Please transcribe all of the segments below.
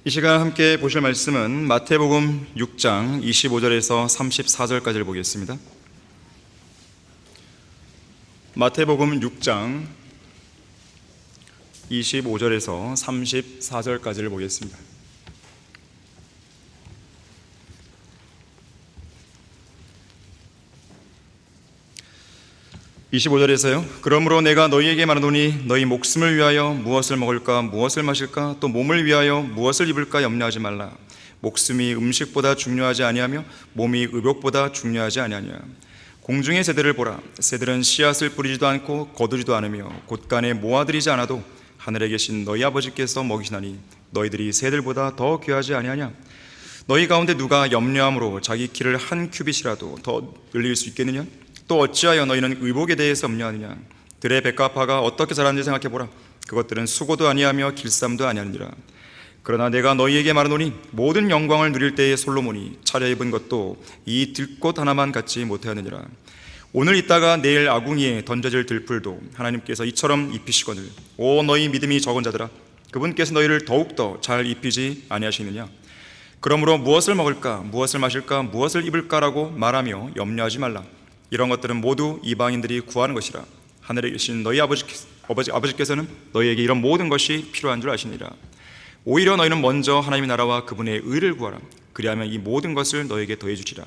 이 시간 함께 보실 말씀은 마태복음 6장 25절에서 34절까지를 보겠습니다. 마태복음 6장 25절에서 34절까지를 보겠습니다. 25절에서요. 그러므로 내가 너희에게 말하노니 너희 목숨을 위하여 무엇을 먹을까 무엇을 마실까 또 몸을 위하여 무엇을 입을까 염려하지 말라. 목숨이 음식보다 중요하지 아니하며 몸이 의복보다 중요하지 아니하냐. 공중의 새들을 보라. 새들은 씨앗을 뿌리지도 않고 거두지도 않으며 곳간에 모아들이지 않아도 하늘에 계신 너희 아버지께서 먹이시나니 너희들이 새들보다 더 귀하지 아니하냐. 너희 가운데 누가 염려함으로 자기 키를 한 큐빗이라도 더 늘릴 수 있겠느냐. 또 어찌하여 너희는 의복에 대해서 염려하느냐. 들의 백합화가 어떻게 자라는지 생각해보라. 그것들은 수고도 아니하며 길쌈도 아니하느니라. 그러나 내가 너희에게 말하노니 모든 영광을 누릴 때에 솔로몬이 차려입은 것도 이 들꽃 하나만 갖지 못하였느니라. 오늘 있다가 내일 아궁이에 던져질 들풀도 하나님께서 이처럼 입히시거늘 오 너희 믿음이 적은 자들아 그분께서 너희를 더욱더 잘 입히지 아니하시느냐. 그러므로 무엇을 먹을까 무엇을 마실까 무엇을 입을까라고 말하며 염려하지 말라. 이런 것들은 모두 이방인들이 구하는 것이라. 하늘에 계신 너희 아버지께서는 너희에게 이런 모든 것이 필요한 줄 아시니라. 오히려 너희는 먼저 하나님의 나라와 그분의 의를 구하라. 그리하면 이 모든 것을 너희에게 더해 주시라.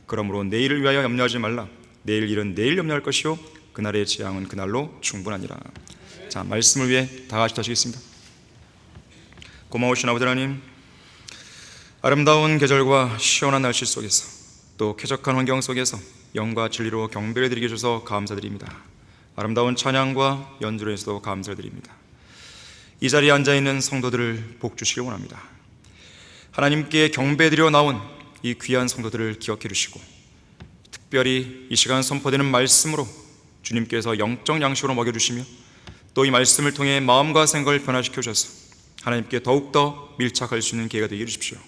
그러므로 내일을 위하여 염려하지 말라. 내일 일은 내일 염려할 것이요 그날의 재앙은 그날로 충분하니라. 자, 말씀을 위해 다 같이 하시겠습니다. 고마우신 아버지 하나님, 아름다운 계절과 시원한 날씨 속에서 또 쾌적한 환경 속에서 영과 진리로 경배를 드리게 해주셔서 감사드립니다. 아름다운 찬양과 연주로 해서도 감사드립니다. 이 자리에 앉아있는 성도들을 복주시길 원합니다. 하나님께 경배드려 나온 이 귀한 성도들을 기억해 주시고 특별히 이 시간 선포되는 말씀으로 주님께서 영적 양식으로 먹여주시며 또 이 말씀을 통해 마음과 생각을 변화시켜 주셔서 하나님께 더욱더 밀착할 수 있는 기회가 되게 해주십시오.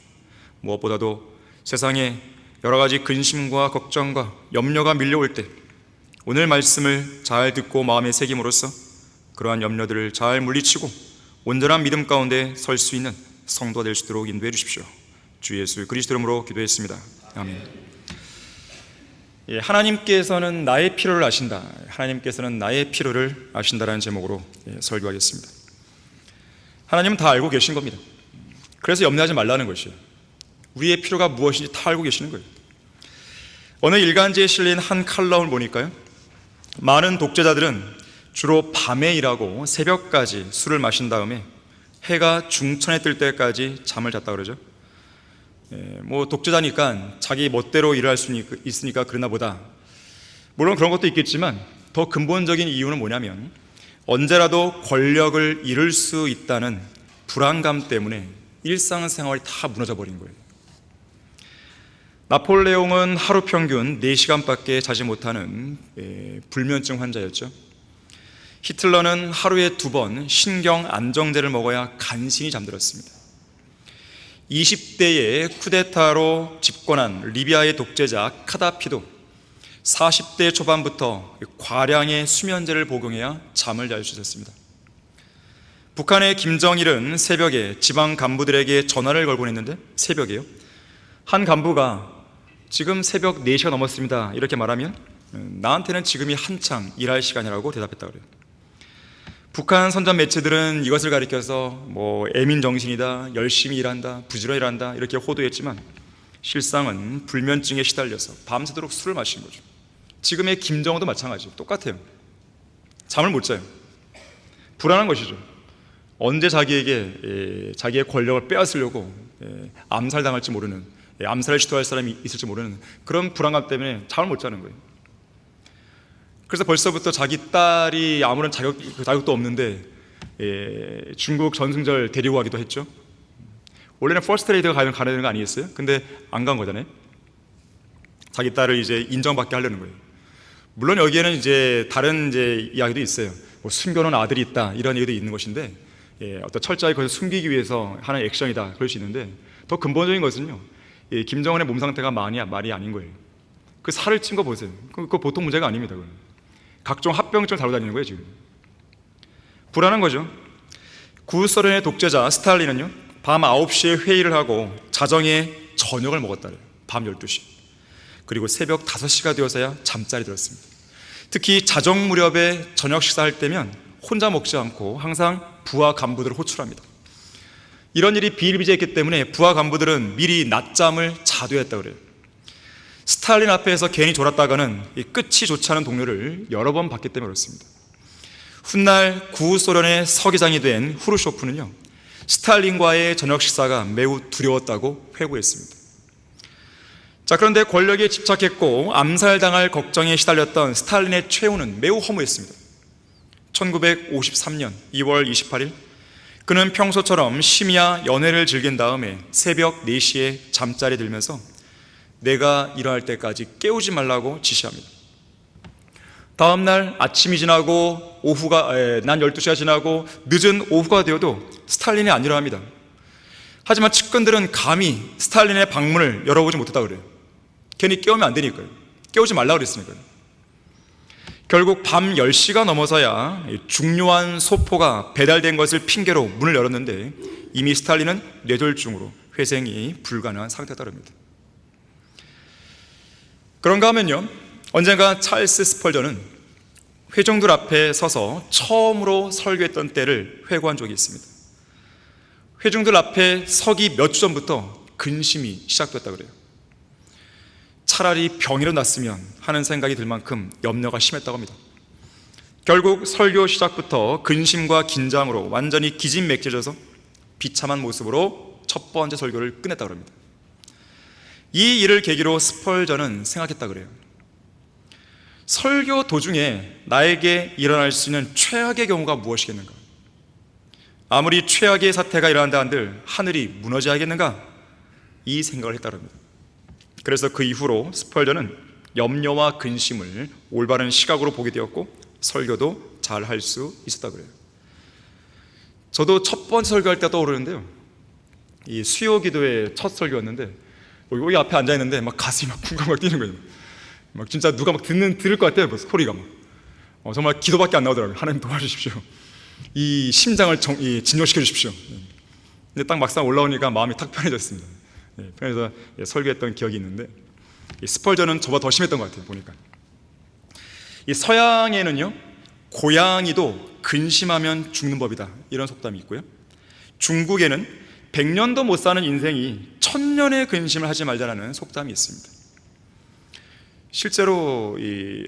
무엇보다도 세상에 여러 가지 근심과 걱정과 염려가 밀려올 때 오늘 말씀을 잘 듣고 마음에 새김으로써 그러한 염려들을 잘 물리치고 온전한 믿음 가운데 설 수 있는 성도가 될 수 있도록 인도해 주십시오. 주 예수 그리스도 이름으로 기도했습니다. 아멘. 하나님께서는 나의 필요를 아신다. 하나님께서는 나의 필요를 아신다라는 제목으로 설교하겠습니다. 하나님은 다 알고 계신 겁니다. 그래서 염려하지 말라는 것이에요. 우리의 필요가 무엇인지 다 알고 계시는 거예요. 어느 일간지에 실린 한 칼럼을 보니까요, 많은 독재자들은 주로 밤에 일하고 새벽까지 술을 마신 다음에 해가 중천에 뜰 때까지 잠을 잤다 그러죠. 독재자니까 자기 멋대로 일을 할 수 있으니까 그러나 보다. 물론 그런 것도 있겠지만 더 근본적인 이유는 뭐냐면 언제라도 권력을 잃을 수 있다는 불안감 때문에 일상생활이 다 무너져 버린 거예요. 나폴레옹은 하루 평균 4시간밖에 자지 못하는 불면증 환자였죠. 히틀러는 하루에 2번 신경 안정제를 먹어야 간신히 잠들었습니다. 20대에 쿠데타로 집권한 리비아의 독재자 카다피도 40대 초반부터 과량의 수면제를 복용해야 잠을 잘 수 있었습니다. 북한의 김정일은 새벽에 지방 간부들에게 전화를 걸곤 했는데 새벽에요. 한 간부가 지금 새벽 4시가 넘었습니다 이렇게 말하면 나한테는 지금이 한창 일할 시간이라고 대답했다고 그래요. 북한 선전 매체들은 이것을 가리켜서 애민정신이다, 열심히 일한다, 부지런히 일한다 이렇게 호도했지만 실상은 불면증에 시달려서 밤새도록 술을 마신 거죠. 지금의 김정은도 마찬가지예요. 똑같아요. 잠을 못 자요. 불안한 것이죠. 언제 자기의 권력을 빼앗으려고 암살당할지 모르는, 암살을 시도할 사람이 있을지 모르는 그런 불안감 때문에 잠을 못 자는 거예요. 그래서 벌써부터 자기 딸이 아무런 자격도 없는데 중국 전승절 데리고 가기도 했죠. 원래는 퍼스트레이드가 가야 되는 거 아니겠어요? 근데 안 간 거잖아요. 자기 딸을 이제 인정받게 하려는 거예요. 물론 여기에는 이제 다른 이야기도 있어요. 숨겨놓은 아들이 있다 이런 얘기도 있는 것인데 어떤 철저하게 그것을 숨기기 위해서 하는 액션이다 그럴 수 있는데 더 근본적인 것은요, 김정은의 몸 상태가 말이 아닌 거예요. 그 살을 찐 거 보세요. 그거 보통 문제가 아닙니다. 그건. 각종 합병증을 다루고 다니는 거예요. 지금 불안한 거죠. 구소련의 독재자 스탈린은요 밤 9시에 회의를 하고 자정에 저녁을 먹었다래요. 밤 12시. 그리고 새벽 5시가 되어서야 잠자리 들었습니다. 특히 자정 무렵에 저녁 식사할 때면 혼자 먹지 않고 항상 부하 간부들을 호출합니다. 이런 일이 비일비재했기 때문에 부하 간부들은 미리 낮잠을 자도 했다고 그래요. 스탈린 앞에서 괜히 졸았다가는 끝이 좋지 않은 동료를 여러 번 봤기 때문에 그렇습니다. 훗날 구소련의 서기장이 된 후르쇼프는요, 스탈린과의 저녁 식사가 매우 두려웠다고 회고했습니다. 자, 그런데 권력에 집착했고 암살당할 걱정에 시달렸던 스탈린의 최후는 매우 허무했습니다. 1953년 2월 28일 그는 평소처럼 심야 연회를 즐긴 다음에 새벽 4시에 잠자리 들면서 내가 일어날 때까지 깨우지 말라고 지시합니다. 다음날 아침이 지나고 낮 12시가 지나고 늦은 오후가 되어도 스탈린이 안 일어납니다. 하지만 측근들은 감히 스탈린의 방문을 열어보지 못했다고 그래요. 괜히 깨우면 안 되니까요. 깨우지 말라고 그랬으니까요. 결국 밤 10시가 넘어서야 중요한 소포가 배달된 것을 핑계로 문을 열었는데 이미 스탈린은 뇌졸중으로 회생이 불가능한 상태에 따릅니다. 그런가 하면요, 언젠가 찰스 스펄전은 회중들 앞에 서서 처음으로 설교했던 때를 회고한 적이 있습니다. 회중들 앞에 서기 몇 주 전부터 근심이 시작됐다 그래요. 차라리 병이라도 났으면 하는 생각이 들 만큼 염려가 심했다고 합니다. 결국 설교 시작부터 근심과 긴장으로 완전히 기진맥진해져서 비참한 모습으로 첫 번째 설교를 끝냈다고 합니다. 이 일을 계기로 스펄전은 생각했다 그래요. 설교 도중에 나에게 일어날 수 있는 최악의 경우가 무엇이겠는가? 아무리 최악의 사태가 일어난다 한들 하늘이 무너져야겠는가? 이 생각을 했다고 합니다. 그래서 그 이후로 스펄전은 염려와 근심을 올바른 시각으로 보게 되었고 설교도 잘 할 수 있었다 그래요. 저도 첫 번째 설교할 때 떠오르는데요, 이 수요 기도의 첫 설교였는데 여기 앞에 앉아 있는데 막 가슴이 막 쿵쾅 뛰는 거예요. 막 진짜 누가 막 들을 것 같아요. 소리가 막 정말 기도밖에 안 나오더라고요. 하나님 도와주십시오. 이 심장을 진정시켜 주십시오. 근데 딱 막상 올라오니까 마음이 탁 편해졌습니다. 편해서 설교했던 기억이 있는데 스펄전은 저보다 더 심했던 것 같아요. 보니까 이 서양에는요, 고양이도 근심하면 죽는 법이다 이런 속담이 있고요, 중국에는 100년도 못 사는 인생이 1000년의 근심을 하지 말자라는 속담이 있습니다. 실제로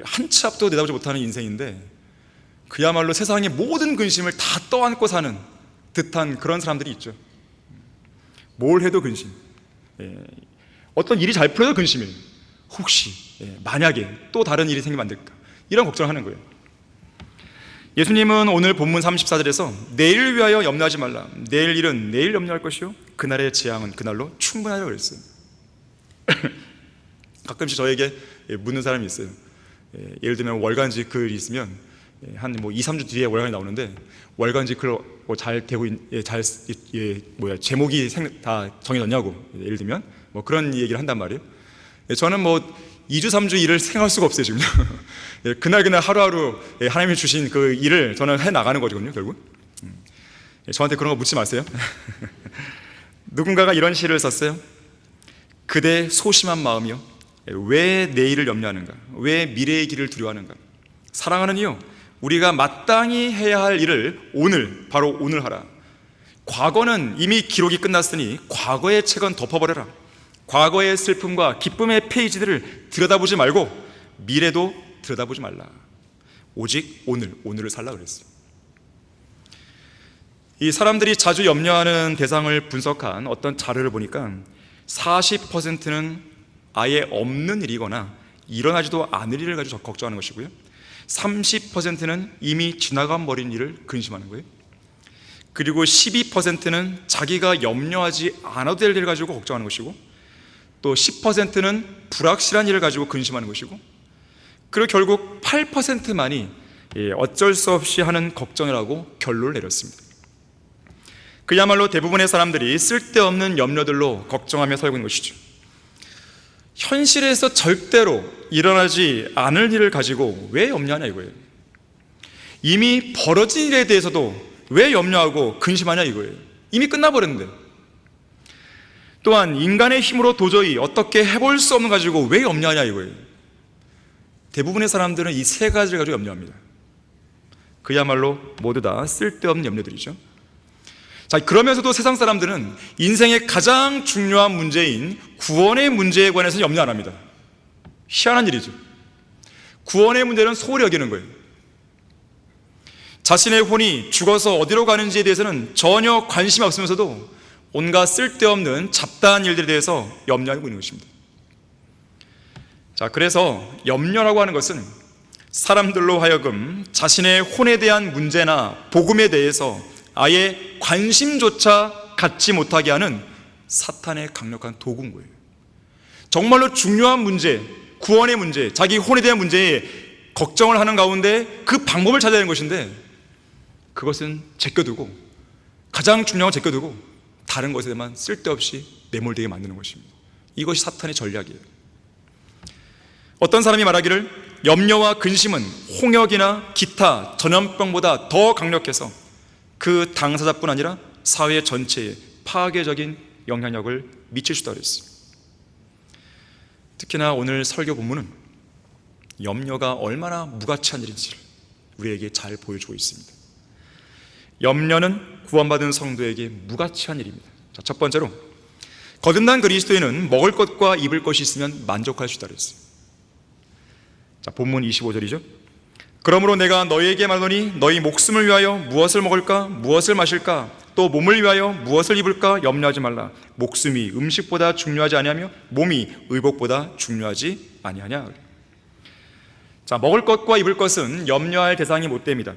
한 치 앞도 내다보지 못하는 인생인데 그야말로 세상의 모든 근심을 다 떠안고 사는 듯한 그런 사람들이 있죠. 뭘 해도 근심, 어떤 일이 잘 풀려도 근심이에요. 혹시 만약에 또 다른 일이 생기면 안 될까, 이런 걱정을 하는 거예요. 예수님은 오늘 본문 34절에서 내일 위하여 염려하지 말라, 내일 일은 내일 염려할 것이요 그날의 재앙은 그날로 충분하다고 그랬어요. 가끔씩 저에게 묻는 사람이 있어요. 예를 들면 월간지 글이 있으면 한 2, 3주 뒤에 월간이 나오는데 월간지 글 잘 되고 제목이 다 정해졌냐고, 예를 들면 그런 얘기를 한단 말이에요. 저는 2주, 3주 일을 생각할 수가 없어요, 지금. 그날 하루하루 하나님이 주신 그 일을 저는 해나가는 거거든요, 결국. 저한테 그런 거 묻지 마세요. 누군가가 이런 시를 썼어요. 그대 소심한 마음이요, 왜 내일을 염려하는가, 왜 미래의 길을 두려워하는가. 사랑하는 이요, 우리가 마땅히 해야 할 일을 오늘, 바로 오늘 하라. 과거는 이미 기록이 끝났으니 과거의 책은 덮어버려라. 과거의 슬픔과 기쁨의 페이지들을 들여다보지 말고 미래도 들여다보지 말라. 오직 오늘을 살라 그랬어요. 이 사람들이 자주 염려하는 대상을 분석한 어떤 자료를 보니까 40%는 아예 없는 일이거나 일어나지도 않을 일을 가지고 걱정하는 것이고요, 30%는 이미 지나가 버린 일을 근심하는 거예요. 그리고 12%는 자기가 염려하지 않아도 될 일을 가지고 걱정하는 것이고, 또 10%는 불확실한 일을 가지고 근심하는 것이고, 그리고 결국 8%만이 어쩔 수 없이 하는 걱정이라고 결론을 내렸습니다. 그야말로 대부분의 사람들이 쓸데없는 염려들로 걱정하며 살고 있는 것이죠. 현실에서 절대로 일어나지 않을 일을 가지고 왜 염려하냐 이거예요. 이미 벌어진 일에 대해서도 왜 염려하고 근심하냐 이거예요. 이미 끝나버렸는데 또한 인간의 힘으로 도저히 어떻게 해볼 수 없는 가지고 왜 염려하냐 이거예요. 대부분의 사람들은 이 세 가지를 가지고 염려합니다. 그야말로 모두 다 쓸데없는 염려들이죠. 자, 그러면서도 세상 사람들은 인생의 가장 중요한 문제인 구원의 문제에 관해서 염려 안 합니다. 희한한 일이죠. 구원의 문제는 소홀히 여기는 거예요. 자신의 혼이 죽어서 어디로 가는지에 대해서는 전혀 관심이 없으면서도 온갖 쓸데없는 잡다한 일들에 대해서 염려하고 있는 것입니다. 자, 그래서 염려라고 하는 것은 사람들로 하여금 자신의 혼에 대한 문제나 복음에 대해서 아예 관심조차 갖지 못하게 하는 사탄의 강력한 도구인 거예요. 정말로 중요한 문제, 구원의 문제, 자기 혼에 대한 문제에 걱정을 하는 가운데 그 방법을 찾아야 하는 것인데, 그것은 제껴두고, 가장 중요한 걸 제껴두고 다른 것에만 쓸데없이 매몰되게 만드는 것입니다. 이것이 사탄의 전략이에요. 어떤 사람이 말하기를 염려와 근심은 홍역이나 기타 전염병보다 더 강력해서 그 당사자뿐 아니라 사회 전체에 파괴적인 영향력을 미칠 수도 있습니다. 특히나 오늘 설교 본문은 염려가 얼마나 무가치한 일인지를 우리에게 잘 보여주고 있습니다. 염려는 구원받은 성도에게 무가치한 일입니다. 자, 첫 번째로 거듭난 그리스도인은 먹을 것과 입을 것이 있으면 만족할 수 있다 그랬어요. 자, 본문 25절이죠. 그러므로 내가 너희에게 말하노니 너희 목숨을 위하여 무엇을 먹을까 무엇을 마실까 또 몸을 위하여 무엇을 입을까 염려하지 말라. 목숨이 음식보다 중요하지 아니하며 몸이 의복보다 중요하지 아니하냐. 자, 먹을 것과 입을 것은 염려할 대상이 못 됩니다.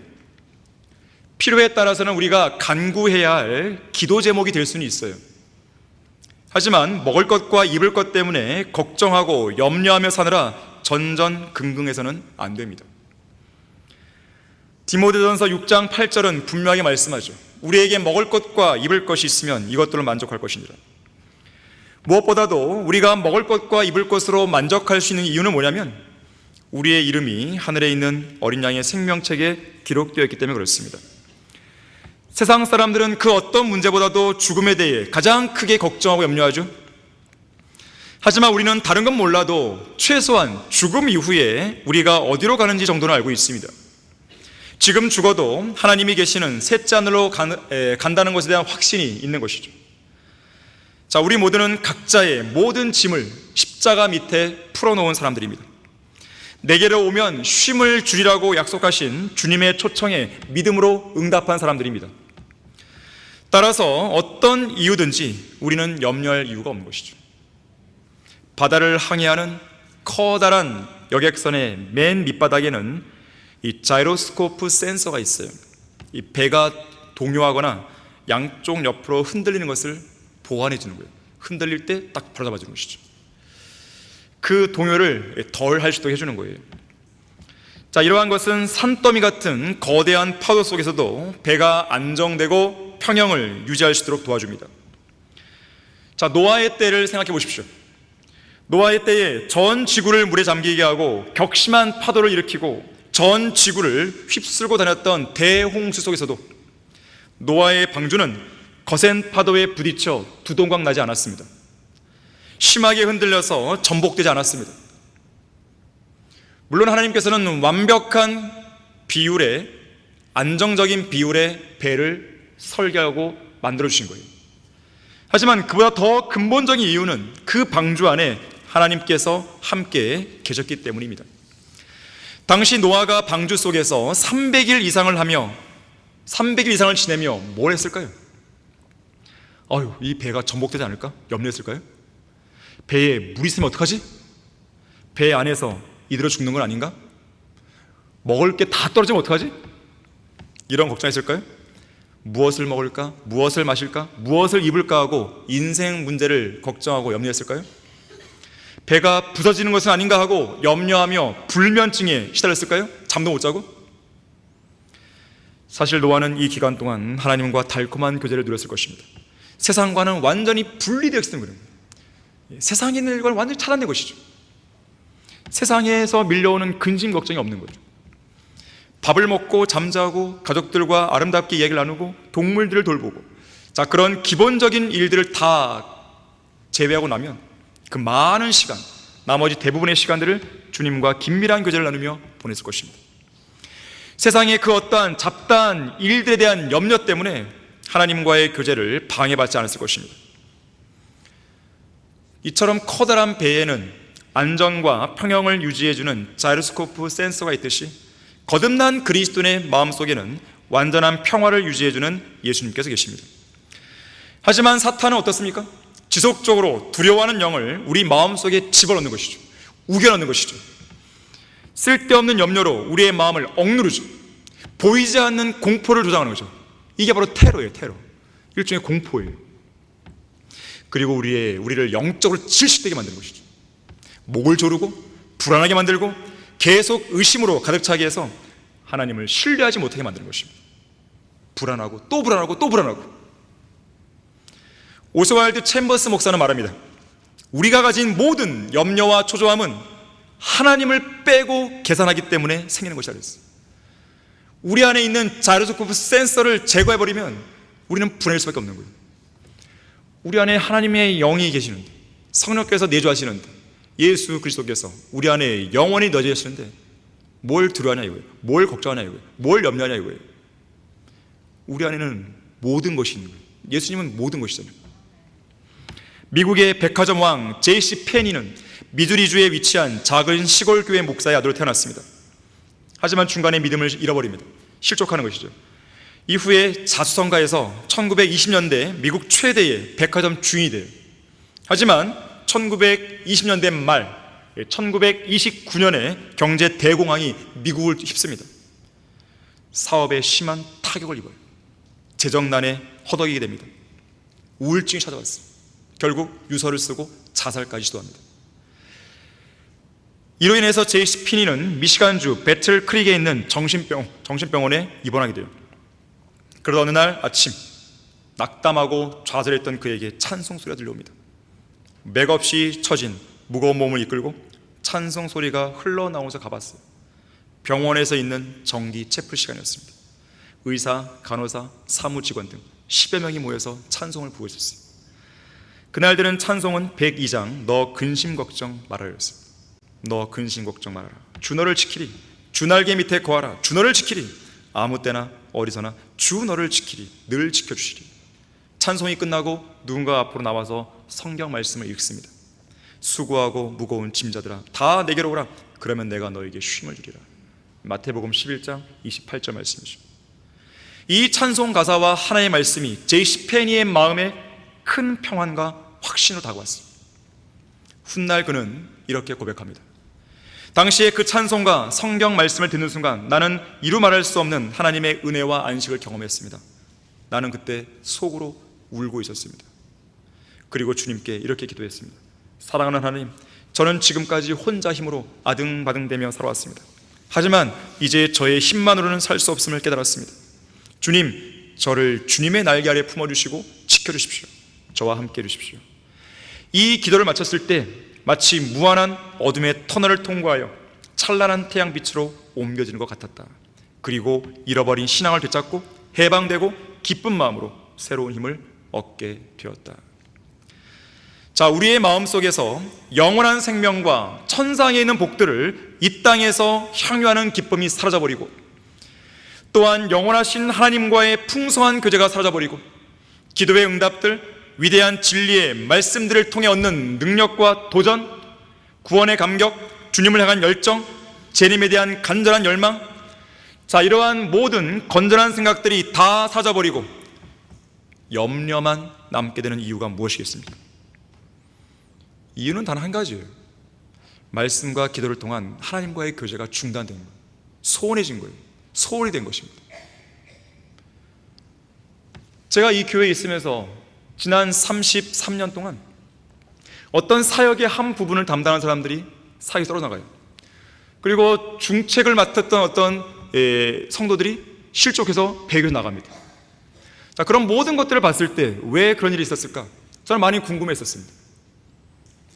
필요에 따라서는 우리가 간구해야 할 기도 제목이 될 수는 있어요. 하지만 먹을 것과 입을 것 때문에 걱정하고 염려하며 사느라 전전긍긍해서는 안 됩니다. 디모데전서 6장 8절은 분명하게 말씀하죠. 우리에게 먹을 것과 입을 것이 있으면 이것들로 만족할 것이니라. 무엇보다도 우리가 먹을 것과 입을 것으로 만족할 수 있는 이유는 뭐냐면 우리의 이름이 하늘에 있는 어린 양의 생명책에 기록되어 있기 때문에 그렇습니다. 세상 사람들은 그 어떤 문제보다도 죽음에 대해 가장 크게 걱정하고 염려하죠. 하지만 우리는 다른 건 몰라도 최소한 죽음 이후에 우리가 어디로 가는지 정도는 알고 있습니다. 지금 죽어도 하나님이 계시는 셋째 하늘로 간다는 것에 대한 확신이 있는 것이죠. 자, 우리 모두는 각자의 모든 짐을 십자가 밑에 풀어놓은 사람들입니다. 내게로 오면 쉼을 주리라고 약속하신 주님의 초청에 믿음으로 응답한 사람들입니다. 따라서 어떤 이유든지 우리는 염려할 이유가 없는 것이죠. 바다를 항해하는 커다란 여객선의 맨 밑바닥에는 이 자이로스코프 센서가 있어요. 이 배가 동요하거나 양쪽 옆으로 흔들리는 것을 보완해 주는 거예요. 흔들릴 때 딱 바로 잡아주는 것이죠. 그 동요를 덜 할 수도 해주는 거예요. 자, 이러한 것은 산더미 같은 거대한 파도 속에서도 배가 안정되고 평형을 유지할 수 있도록 도와줍니다. 자, 노아의 때를 생각해 보십시오. 노아의 때에 전 지구를 물에 잠기게 하고 격심한 파도를 일으키고 전 지구를 휩쓸고 다녔던 대홍수 속에서도 노아의 방주는 거센 파도에 부딪혀 두동강 나지 않았습니다. 심하게 흔들려서 전복되지 않았습니다. 물론 하나님께서는 완벽한 비율의 안정적인 비율의 배를 설계하고 만들어주신 거예요. 하지만 그보다 더 근본적인 이유는 그 방주 안에 하나님께서 함께 계셨기 때문입니다. 당시 노아가 방주 속에서 300일 이상을 하며 300일 이상을 지내며 뭘 했을까요? 이 배가 전복되지 않을까? 염려했을까요? 배에 물이 있으면 어떡하지? 배 안에서 이대로 죽는 건 아닌가? 먹을 게 다 떨어지면 어떡하지? 이런 걱정했을까요? 무엇을 먹을까? 무엇을 마실까? 무엇을 입을까 하고 인생 문제를 걱정하고 염려했을까요? 배가 부서지는 것은 아닌가 하고 염려하며 불면증에 시달렸을까요? 잠도 못 자고? 사실 노아는 이 기간 동안 하나님과 달콤한 교제를 누렸을 것입니다. 세상과는 완전히 분리되어 있었던 거예요. 세상에 있는 걸 완전히 차단된 것이죠. 세상에서 밀려오는 근심 걱정이 없는 거죠. 밥을 먹고 잠자고 가족들과 아름답게 이야기를 나누고 동물들을 돌보고, 자, 그런 기본적인 일들을 다 제외하고 나면 그 많은 시간, 나머지 대부분의 시간들을 주님과 긴밀한 교제를 나누며 보냈을 것입니다. 세상의 그 어떠한 잡다한 일들에 대한 염려 때문에 하나님과의 교제를 방해받지 않았을 것입니다. 이처럼 커다란 배에는 안전과 평형을 유지해주는 자이로스코프 센서가 있듯이 거듭난 그리스도인의 마음속에는 완전한 평화를 유지해주는 예수님께서 계십니다. 하지만 사탄은 어떻습니까? 지속적으로 두려워하는 영을 우리 마음속에 집어넣는 것이죠. 우겨넣는 것이죠. 쓸데없는 염려로 우리의 마음을 억누르죠. 보이지 않는 공포를 조장하는 거죠. 이게 바로 테러예요. 테러. 일종의 공포예요. 그리고 우리를 영적으로 질식되게 만드는 것이죠. 목을 조르고 불안하게 만들고 계속 의심으로 가득 차게 해서 하나님을 신뢰하지 못하게 만드는 것입니다. 불안하고 또 불안하고 또 불안하고. 오스왈드 챔버스 목사는 말합니다. 우리가 가진 모든 염려와 초조함은 하나님을 빼고 계산하기 때문에 생기는 것이라 그랬어요. 우리 안에 있는 자이로스코프 센서를 제거해버리면 우리는 불안할 수밖에 없는 거예요. 우리 안에 하나님의 영이 계시는데, 성령께서 내주하시는데, 예수 그리스도께서 우리 안에 영원히 넣어져 계시는데 뭘 두려워하냐 이거예요. 뭘 걱정하냐 이거예요. 뭘 염려하냐 이거예요. 우리 안에는 모든 것이 있는 거예요. 예수님은 모든 것이잖아요. 미국의 백화점 왕 J.C. 페니는 미주리주에 위치한 작은 시골 교회 목사의 아들로 태어났습니다. 하지만 중간에 믿음을 잃어버립니다. 실족하는 것이죠. 이후에 자수성가해서 1920년대 미국 최대의 백화점 주인이 돼요. 하지만 1920년대 말 1929년에 경제 대공황이 미국을 휩습니다. 사업에 심한 타격을 입어요. 재정난에 허덕이게 됩니다. 우울증이 찾아왔어요. 결국 유서를 쓰고 자살까지 시도합니다. 이로 인해서 제이시 피니는 미시간주 배틀 크릭에 있는 정신병원에 입원하게 돼요. 그러다 어느 날 아침 낙담하고 좌절했던 그에게 찬송 소리가 들려옵니다. 맥없이 처진 무거운 몸을 이끌고 찬송 소리가 흘러나오면서 가봤어요. 병원에서 있는 정기 채플 시간이었습니다. 의사, 간호사, 사무직원 등 10여 명이 모여서 찬송을 부르고 있었어요. 그날 들은 찬송은 102장 너 근심 걱정 말아요였어요. 너 근심 걱정 말아라. 주 너를 지키리. 주 날개 밑에 거하라. 주 너를 지키리. 아무 때나 어디서나 주 너를 지키리. 늘 지켜주시리. 찬송이 끝나고 누군가 앞으로 나와서 성경 말씀을 읽습니다. 수고하고 무거운 짐자들아 다 내게로 오라. 그러면 내가 너에게 쉼을 주리라. 마태복음 11장 28절 말씀이죠. 이 찬송 가사와 하나의 말씀이 J.C. 페니의 마음에 큰 평안과 확신으로 다가왔어요. 훗날 그는 이렇게 고백합니다. 당시에 그 찬송과 성경 말씀을 듣는 순간 나는 이루 말할 수 없는 하나님의 은혜와 안식을 경험했습니다. 나는 그때 속으로 울고 있었습니다. 그리고 주님께 이렇게 기도했습니다. 사랑하는 하나님, 저는 지금까지 혼자 힘으로 아등바등대며 살아왔습니다. 하지만 이제 저의 힘만으로는 살 수 없음을 깨달았습니다. 주님, 저를 주님의 날개 아래 품어주시고 지켜주십시오. 저와 함께 해주십시오. 이 기도를 마쳤을 때 마치 무한한 어둠의 터널을 통과하여 찬란한 태양빛으로 옮겨지는 것 같았다. 그리고 잃어버린 신앙을 되찾고 해방되고 기쁜 마음으로 새로운 힘을 얻게 되었다. 자, 우리의 마음속에서 영원한 생명과 천상에 있는 복들을 이 땅에서 향유하는 기쁨이 사라져버리고, 또한 영원하신 하나님과의 풍성한 교제가 사라져버리고, 기도의 응답들, 위대한 진리의 말씀들을 통해 얻는 능력과 도전, 구원의 감격, 주님을 향한 열정, 재림에 대한 간절한 열망, 자, 이러한 모든 건전한 생각들이 다 사라져버리고 염려만 남게 되는 이유가 무엇이겠습니까? 이유는 단 한 가지예요. 말씀과 기도를 통한 하나님과의 교제가 중단된 거예요. 소원해진 거예요. 소홀히 된 것입니다. 제가 이 교회에 있으면서 지난 33년 동안 어떤 사역의 한 부분을 담당하는 사람들이 사역에 떨어나가요. 그리고 중책을 맡았던 어떤 성도들이 실족해서 배교에 나갑니다. 자, 그런 모든 것들을 봤을 때 왜 그런 일이 있었을까? 저는 많이 궁금했었습니다.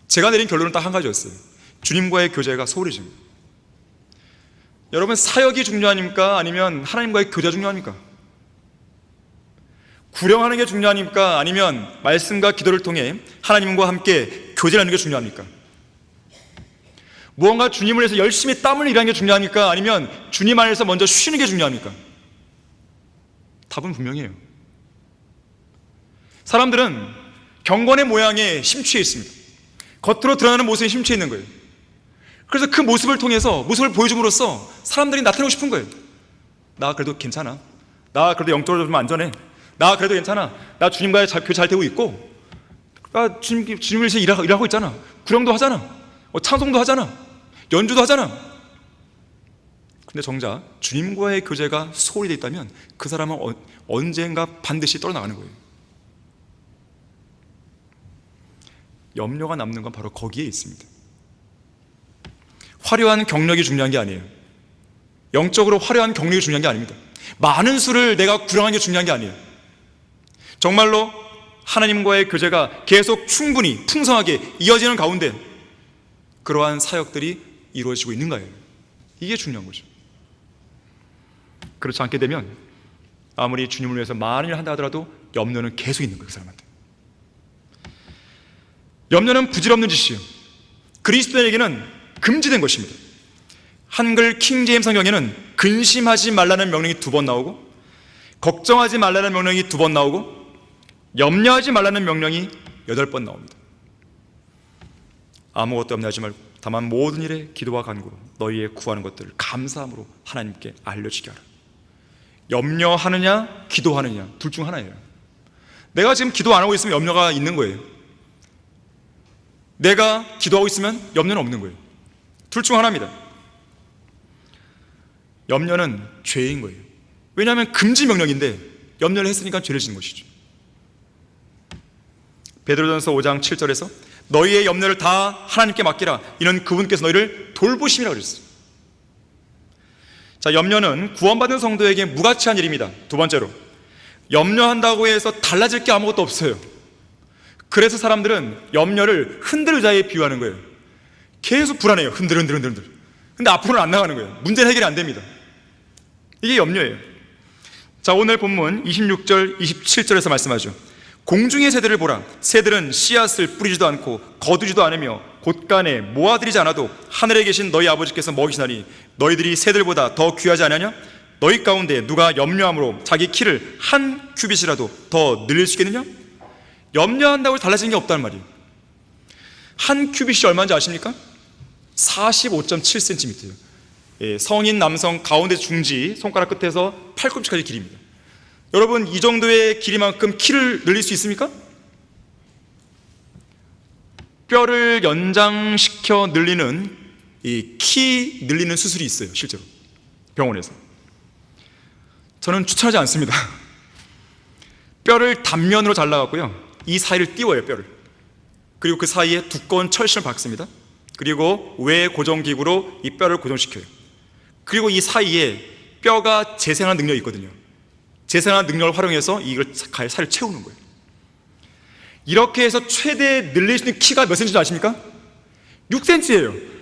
제가 내린 결론은 딱 한 가지였어요. 주님과의 교제가 소홀해진 거예요. 여러분, 사역이 중요합니까? 아니면 하나님과의 교제가 중요합니까? 구령하는 게 중요합니까? 아니면 말씀과 기도를 통해 하나님과 함께 교제하는 게 중요합니까? 무언가 주님을 위해서 열심히 땀을 일하는 게 중요합니까? 아니면 주님 안에서 먼저 쉬는 게 중요합니까? 답은 분명해요. 사람들은 경건의 모양에 심취해 있습니다. 겉으로 드러나는 모습에 심취해 있는 거예요. 그래서 그 모습을 통해서, 모습을 보여줌으로써 사람들이 나타내고 싶은 거예요. 나 그래도 괜찮아. 나 그래도 영적으로 좀 안전해. 나 그래도 괜찮아. 나 주님과의 교제 잘 되고 있고, 나 주님을 위해서 일하고 있잖아. 구령도 하잖아. 찬송도 하잖아. 연주도 하잖아. 근데 정작 주님과의 교제가 소홀히 되어 있다면 그 사람은 언젠가 반드시 떠나가는 거예요. 염려가 남는 건 바로 거기에 있습니다. 화려한 경력이 중요한 게 아니에요. 영적으로 화려한 경력이 중요한 게 아닙니다. 많은 수를 내가 구령하는 게 중요한 게 아니에요. 정말로 하나님과의 교제가 계속 충분히 풍성하게 이어지는 가운데 그러한 사역들이 이루어지고 있는가요? 이게 중요한 거죠. 그렇지 않게 되면 아무리 주님을 위해서 많은 일을 한다 하더라도 염려는 계속 있는 거예요. 그 사람한테. 염려는 부질없는 짓이에요. 그리스도인에게는 금지된 것입니다. 한글 킹제임스 성경에는 근심하지 말라는 명령이 2번 나오고, 걱정하지 말라는 명령이 2번 나오고, 염려하지 말라는 명령이 8번 나옵니다. 아무것도 염려하지 말고 다만 모든 일에 기도와 간구로 너희의 구하는 것들을 감사함으로 하나님께 알려주게 하라. 염려하느냐 기도하느냐 둘 중 하나예요. 내가 지금 기도 안 하고 있으면 염려가 있는 거예요. 내가 기도하고 있으면 염려는 없는 거예요. 둘 중 하나입니다. 염려는 죄인 거예요. 왜냐하면 금지 명령인데 염려를 했으니까 죄를 짓는 것이죠. 베드로전서 5장 7절에서 너희의 염려를 다 하나님께 맡기라. 이는 그분께서 너희를 돌보심이라 그랬어요. 자, 염려는 구원받은 성도에게 무가치한 일입니다. 두 번째로, 염려한다고 해서 달라질 게 아무것도 없어요. 그래서 사람들은 염려를 흔들 의자에 비유하는 거예요. 계속 불안해요. 흔들. 근데 앞으로는 안 나가는 거예요. 문제는 해결이 안 됩니다. 이게 염려예요. 자, 오늘 본문 26절, 27절에서 말씀하죠. 공중의 새들을 보라. 새들은 씨앗을 뿌리지도 않고 거두지도 않으며 곳간에 모아들이지 않아도 하늘에 계신 너희 아버지께서 먹이시나니 너희들이 새들보다 더 귀하지 않으냐? 너희 가운데 누가 염려함으로 자기 키를 한 규빗이라도 더 늘릴 수 있겠느냐? 염려한다고 달라지는 게 없다는 말이에요. 한 규빗이 얼마인지 아십니까? 45.7cm예요. 성인 남성 가운데 중지 손가락 끝에서 팔꿈치까지 길입니다. 여러분, 이 정도의 길이만큼 키를 늘릴 수 있습니까? 뼈를 연장시켜 늘리는 이 키 늘리는 수술이 있어요. 실제로 병원에서. 저는 추천하지 않습니다. 뼈를 단면으로 잘라갖고요, 이 사이를 띄워요. 뼈를. 그리고 그 사이에 두꺼운 철심을 박습니다. 그리고 외 고정기구로 이 뼈를 고정시켜요. 그리고 이 사이에 뼈가 재생하는 능력이 있거든요. 재생하는 능력을 활용해서 이걸 살을 채우는 거예요. 이렇게 해서 최대 늘릴 수 있는 키가 몇 센치인지 아십니까? 6cm예요.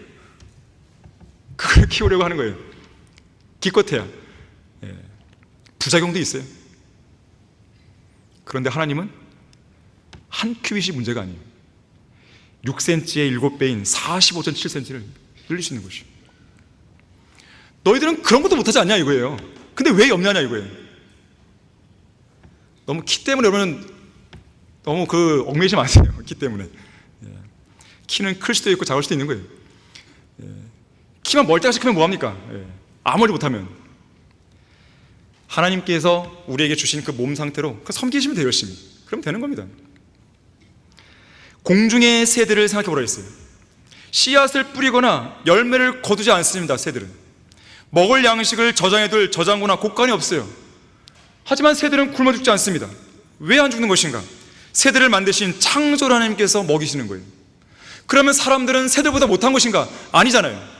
그걸 키우려고 하는 거예요. 기껏해야. 부작용도 있어요. 그런데 하나님은 한 큐빗이 문제가 아니에요. 6cm의 7배인 45.7cm를 늘릴 수 있는 것이에요. 너희들은 그런 것도 못하지 않냐 이거예요. 근데 왜 염려하냐 이거예요. 너무 키 때문에 여러분은 너무 얽매이지 마세요. 키 때문에. 키는 클 수도 있고 작을 수도 있는 거예요. 키만 멀때같이 크면 뭐합니까? 아무리 못하면. 하나님께서 우리에게 주신 그 몸 상태로 섬기시면 돼요. 열심히. 그럼 되는 겁니다. 공중의 새들을 생각해 보라 했어요. 씨앗을 뿌리거나 열매를 거두지 않습니다. 새들은 먹을 양식을 저장해둘 저장고나 곳간이 없어요. 하지만 새들은 굶어 죽지 않습니다. 왜 안 죽는 것인가? 새들을 만드신 창조주 하나님께서 먹이시는 거예요. 그러면 사람들은 새들보다 못한 것인가? 아니잖아요.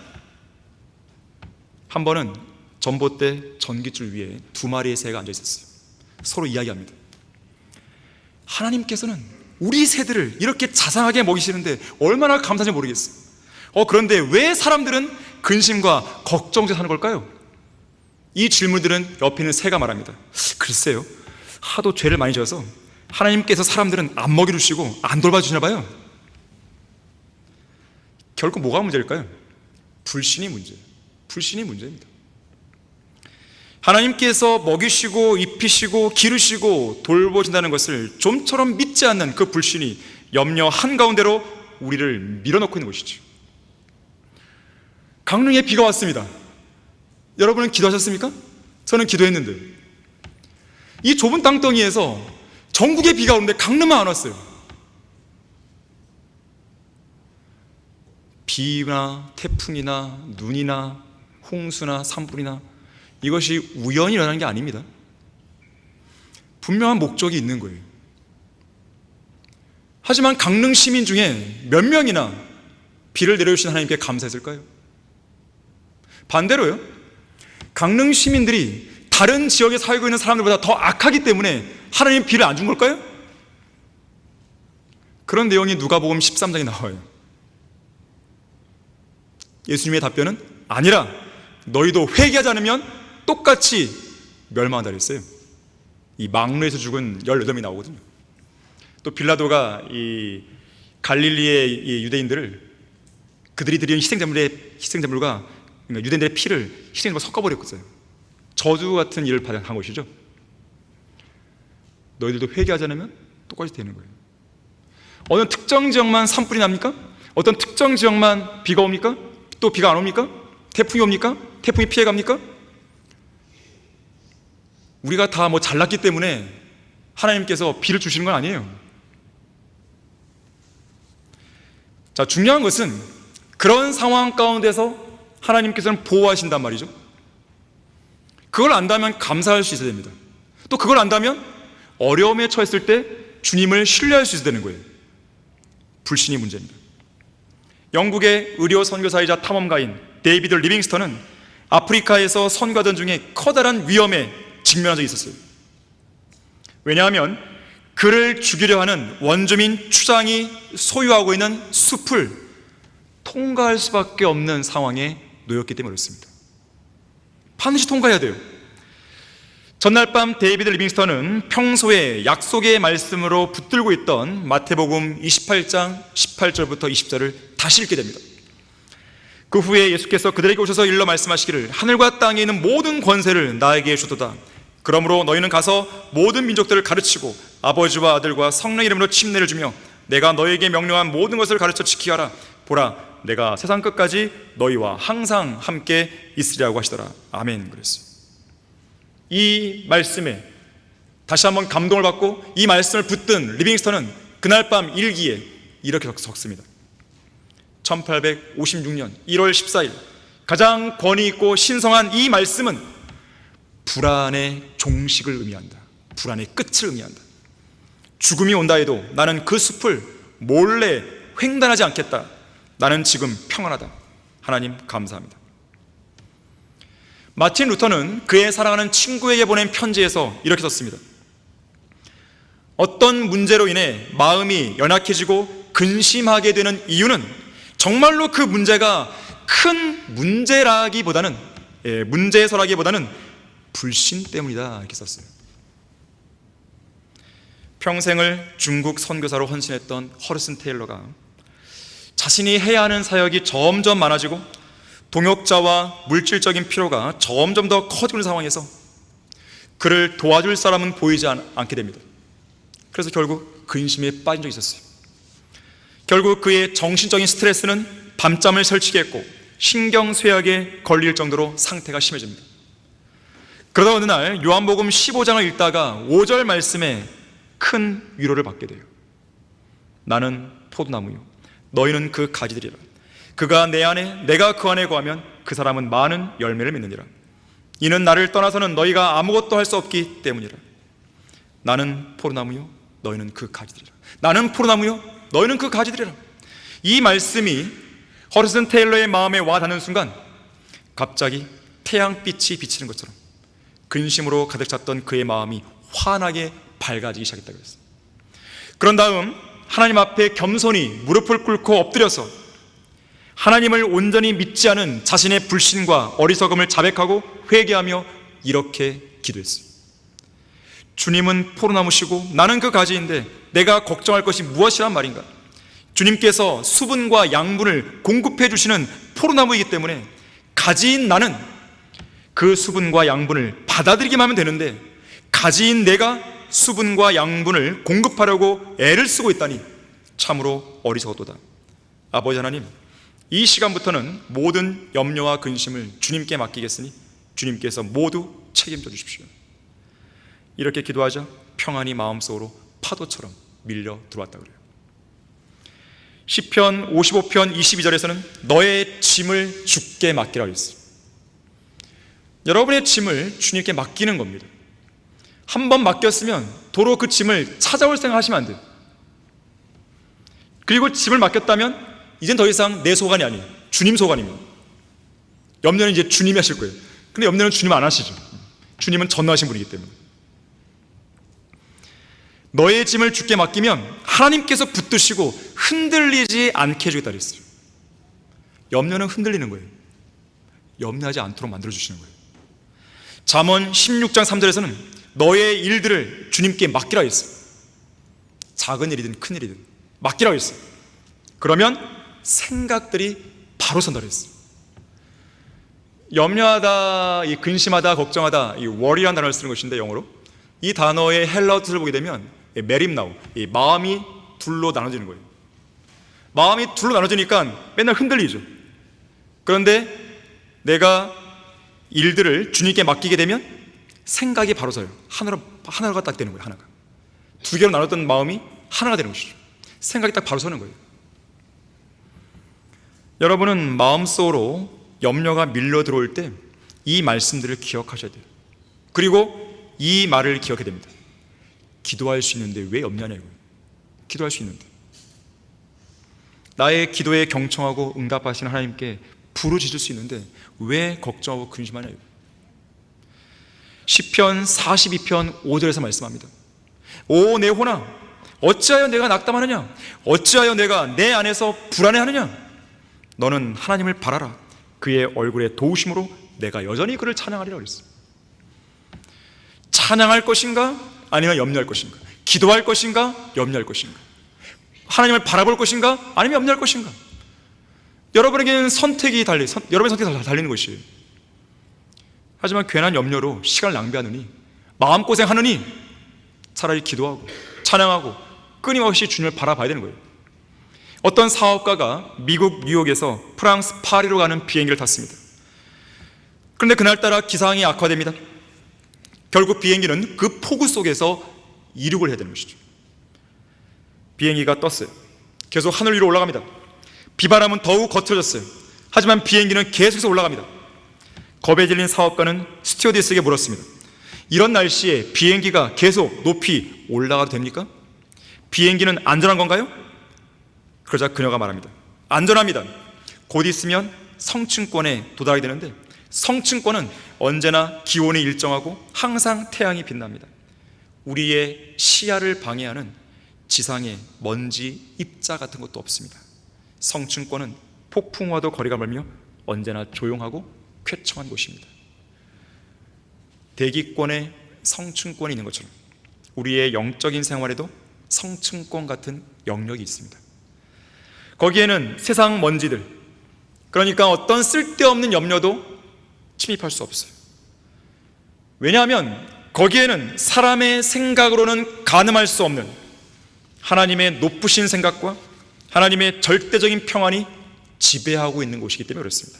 한 번은 전봇대 전깃줄 위에 2마리의 새가 앉아 있었어요. 서로 이야기합니다. 하나님께서는 우리 새들을 이렇게 자상하게 먹이시는데 얼마나 감사한지 모르겠어요. 그런데 왜 사람들은 근심과 걱정에 사는 걸까요? 이 질문들은 옆에 있는 새가 말합니다. 글쎄요, 하도 죄를 많이 져서 하나님께서 사람들은 안 먹여주시고 안 돌봐주시나 봐요. 결국 뭐가 문제일까요? 불신이 문제입니다. 하나님께서 먹이시고 입히시고 기르시고 돌보신다는 것을 좀처럼 믿지 않는 그 불신이 염려 한가운데로 우리를 밀어넣고 있는 것이죠. 강릉에 비가 왔습니다. 여러분은 기도하셨습니까? 저는 기도했는데 이 좁은 땅덩이에서 전국에 비가 오는데 강릉만 안 왔어요. 비나 태풍이나 눈이나 홍수나 산불이나 이것이 우연히 일어나는 게 아닙니다. 분명한 목적이 있는 거예요. 하지만 강릉 시민 중에 몇 명이나 비를 내려주신 하나님께 감사했을까요? 반대로요, 강릉 시민들이 다른 지역에 살고 있는 사람들보다 더 악하기 때문에 하나님 비를 안 준 걸까요? 그런 내용이 누가복음 13장에 나와요. 예수님의 답변은 아니라 너희도 회개하지 않으면 똑같이 멸망한다 그랬어요. 이 망루에서 죽은 18명이 나오거든요. 또 빌라도가 이 갈릴리의 이 유대인들을 그들이 드리는 희생제물과 유대인들의 피를 희생제물과 섞어버렸어요. 저주 같은 일을 한 것이죠. 너희들도 회개하지 않으면 똑같이 되는 거예요. 어느 특정 지역만 산불이 납니까? 어떤 특정 지역만 비가 옵니까? 또 비가 안 옵니까? 태풍이 옵니까? 태풍이 피해갑니까? 우리가 다 뭐 잘났기 때문에 하나님께서 비를 주시는 건 아니에요. 자, 중요한 것은 그런 상황 가운데서 하나님께서는 보호하신단 말이죠. 그걸 안다면 감사할 수 있어야 됩니다. 또 그걸 안다면 어려움에 처했을 때 주님을 신뢰할 수 있어야 되는 거예요. 불신이 문제입니다. 영국의 의료 선교사이자 탐험가인 데이비드 리빙스턴은 아프리카에서 선교하던 중에 커다란 위험에 직면한 적이 있었어요. 왜냐하면 그를 죽이려 하는 원주민 추장이 소유하고 있는 숲을 통과할 수밖에 없는 상황에 놓였기 때문에 그렇습니다. 반드시 통과해야 돼요. 전날 밤 데이비드 리빙스턴은 평소에 약속의 말씀으로 붙들고 있던 마태복음 28장 18절부터 20절을 다시 읽게 됩니다. 그 후에 예수께서 그들에게 오셔서 일러 말씀하시기를 하늘과 땅에 있는 모든 권세를 나에게 주도다. 그러므로 너희는 가서 모든 민족들을 가르치고 아버지와 아들과 성령의 이름으로 침례를 주며 내가 너희에게 명령한 모든 것을 가르쳐 지키라. 보라, 내가 세상 끝까지 너희와 항상 함께 있으리라고 하시더라. 아멘. 그랬어요. 이 말씀에 다시 한번 감동을 받고 이 말씀을 붙든 리빙스턴은 그날 밤 일기에 이렇게 적습니다. 1856년 1월 14일 가장 권위 있고 신성한 이 말씀은 불안의 종식을 의미한다. 불안의 끝을 의미한다. 죽음이 온다 해도 나는 그 숲을 몰래 횡단하지 않겠다. 나는 지금 평안하다. 하나님 감사합니다. 마틴 루터는 그의 사랑하는 친구에게 보낸 편지에서 이렇게 썼습니다. 어떤 문제로 인해 마음이 연약해지고 근심하게 되는 이유는 정말로 그 문제가 큰 문제라기보다는 문제서라기보다는 불신 때문이다 이렇게 썼어요. 평생을 중국 선교사로 헌신했던 허르슨 테일러가 자신이 해야 하는 사역이 점점 많아지고 동역자와 물질적인 필요가 점점 더 커지는 상황에서 그를 도와줄 사람은 보이지 않게 됩니다. 그래서 결국 근심에 빠진 적이 있었어요. 결국 그의 정신적인 스트레스는 밤잠을 설치게 했고 신경쇠약에 걸릴 정도로 상태가 심해집니다. 그러다 어느 날 요한복음 15장을 읽다가 5절 말씀에 큰 위로를 받게 돼요. 나는 포도나무요 너희는 그 가지들이라. 그가 내 안에 내가 그 안에 거하면 그 사람은 많은 열매를 맺느니라. 이는 나를 떠나서는 너희가 아무것도 할 수 없기 때문이라. 나는 포도나무요 너희는 그 가지들이라. 나는 포도나무요 너희는 그 가지들이라. 이 말씀이 허르슨 테일러의 마음에 와 닿는 순간 갑자기 태양빛이 비치는 것처럼 근심으로 가득 찼던 그의 마음이 환하게 밝아지기 시작했다고 했어요. 그런 다음 하나님 앞에 겸손히 무릎을 꿇고 엎드려서 하나님을 온전히 믿지 않은 자신의 불신과 어리석음을 자백하고 회개하며 이렇게 기도했어요. 주님은 포도나무시고 나는 그 가지인데 내가 걱정할 것이 무엇이란 말인가? 주님께서 수분과 양분을 공급해 주시는 포도나무이기 때문에 가지인 나는 그 수분과 양분을 받아들이기만 하면 되는데, 가지인 내가 수분과 양분을 공급하려고 애를 쓰고 있다니 참으로 어리석었도다. 아버지 하나님, 이 시간부터는 모든 염려와 근심을 주님께 맡기겠으니 주님께서 모두 책임져 주십시오. 이렇게 기도하자 평안이 마음속으로 파도처럼 밀려 들어왔다 그래요. 시편 55편 22절에서는 너의 짐을 주께 맡기라 했어요. 여러분의 짐을 주님께 맡기는 겁니다. 한번 맡겼으면 도로 그 짐을 찾아올 생각하시면 안 돼요. 그리고 짐을 맡겼다면 이젠 더 이상 내 소관이 아니에요. 주님 소관입니다. 염려는 이제 주님이 하실 거예요. 근데 염려는 주님 안 하시죠. 주님은 전능하신 분이기 때문에. 너의 짐을 주께 맡기면 하나님께서 붙드시고 흔들리지 않게 해주겠다 그랬어요. 염려는 흔들리는 거예요. 염려하지 않도록 만들어주시는 거예요. 잠언 16장 3절에서는 너의 일들을 주님께 맡기라 했어요. 작은 일이든 큰 일이든 맡기라 했어요. 그러면 생각들이 바로 선다 그랬어요. 염려하다, 이 근심하다, 걱정하다, 이 worry라는 단어를 쓰는 것인데 영어로 이 단어의 헬라어 뜻을 보게 되면 메림나우, 이 마음이 둘로 나눠지는 거예요. 마음이 둘로 나눠지니까 맨날 흔들리죠. 그런데 내가 일들을 주님께 맡기게 되면 생각이 바로 서요. 하나가 딱 되는 거예요. 하나가 두 개로 나눴던 마음이 하나가 되는 것이죠. 생각이 딱 바로 서는 거예요. 여러분은 마음속으로 염려가 밀려 들어올 때 이 말씀들을 기억하셔야 돼요. 그리고 이 말을 기억해야 됩니다. 기도할 수 있는데 왜 염려하냐고요. 기도할 수 있는데, 나의 기도에 경청하고 응답하시는 하나님께 부르짖을 수 있는데 왜 걱정하고 근심하냐고요. 시편 42편 5절에서 말씀합니다. 오 내 혼아, 어찌하여 내가 낙담하느냐? 어찌하여 내가 내 안에서 불안해하느냐? 너는 하나님을 바라라. 그의 얼굴에 도우심으로 내가 여전히 그를 찬양하리라 그랬어요. 찬양할 것인가? 아니면 염려할 것인가? 기도할 것인가? 염려할 것인가? 하나님을 바라볼 것인가? 아니면 염려할 것인가? 여러분에게는 여러분의 선택이 달리는 것이에요. 하지만 괜한 염려로 시간을 낭비하느니, 마음고생하느니 차라리 기도하고 찬양하고 끊임없이 주님을 바라봐야 되는 거예요. 어떤 사업가가 미국 뉴욕에서 프랑스 파리로 가는 비행기를 탔습니다. 그런데 그날따라 기상이 악화됩니다. 결국 비행기는 그 폭우 속에서 이륙을 해야 되는 것이죠. 비행기가 떴어요. 계속 하늘 위로 올라갑니다. 비바람은 더욱 거칠어졌어요. 하지만 비행기는 계속해서 올라갑니다. 겁에 질린 사업가는 스튜어디스에게 물었습니다. 이런 날씨에 비행기가 계속 높이 올라가도 됩니까? 비행기는 안전한 건가요? 그러자 그녀가 말합니다. 안전합니다. 곧 있으면 성층권에 도달하게 되는데, 성층권은 언제나 기온이 일정하고 항상 태양이 빛납니다. 우리의 시야를 방해하는 지상의 먼지, 입자 같은 것도 없습니다. 성층권은 폭풍과도 거리가 멀며 언제나 조용하고 쾌청한 곳입니다. 대기권에 성층권이 있는 것처럼 우리의 영적인 생활에도 성층권 같은 영역이 있습니다. 거기에는 세상 먼지들, 그러니까 어떤 쓸데없는 염려도 침입할 수 없어요. 왜냐하면 거기에는 사람의 생각으로는 가늠할 수 없는 하나님의 높으신 생각과 하나님의 절대적인 평안이 지배하고 있는 곳이기 때문에 그렇습니다.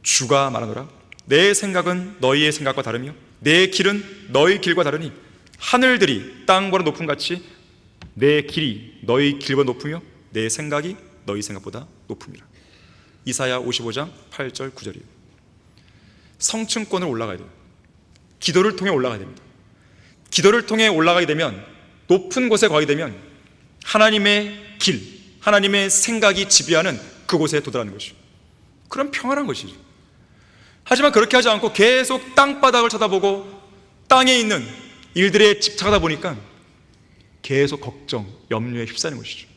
주가 말하노라, 내 생각은 너희의 생각과 다르며 내 길은 너희 길과 다르니 하늘들이 땅보다 높음 같이 내 길이 너희 길보다 높으며 내 생각이 너희 생각보다 높음이라. 이사야 55장 8절 9절이에요. 성층권을 올라가야 돼요. 기도를 통해 올라가야 됩니다. 기도를 통해 올라가게 되면, 높은 곳에 가게 되면 하나님의 길, 하나님의 생각이 지배하는 그곳에 도달하는 것이죠. 그럼 평안한 것이죠. 하지만 그렇게 하지 않고 계속 땅바닥을 쳐다보고 땅에 있는 일들에 집착하다 보니까 계속 걱정, 염려에 휩싸이는 것이죠.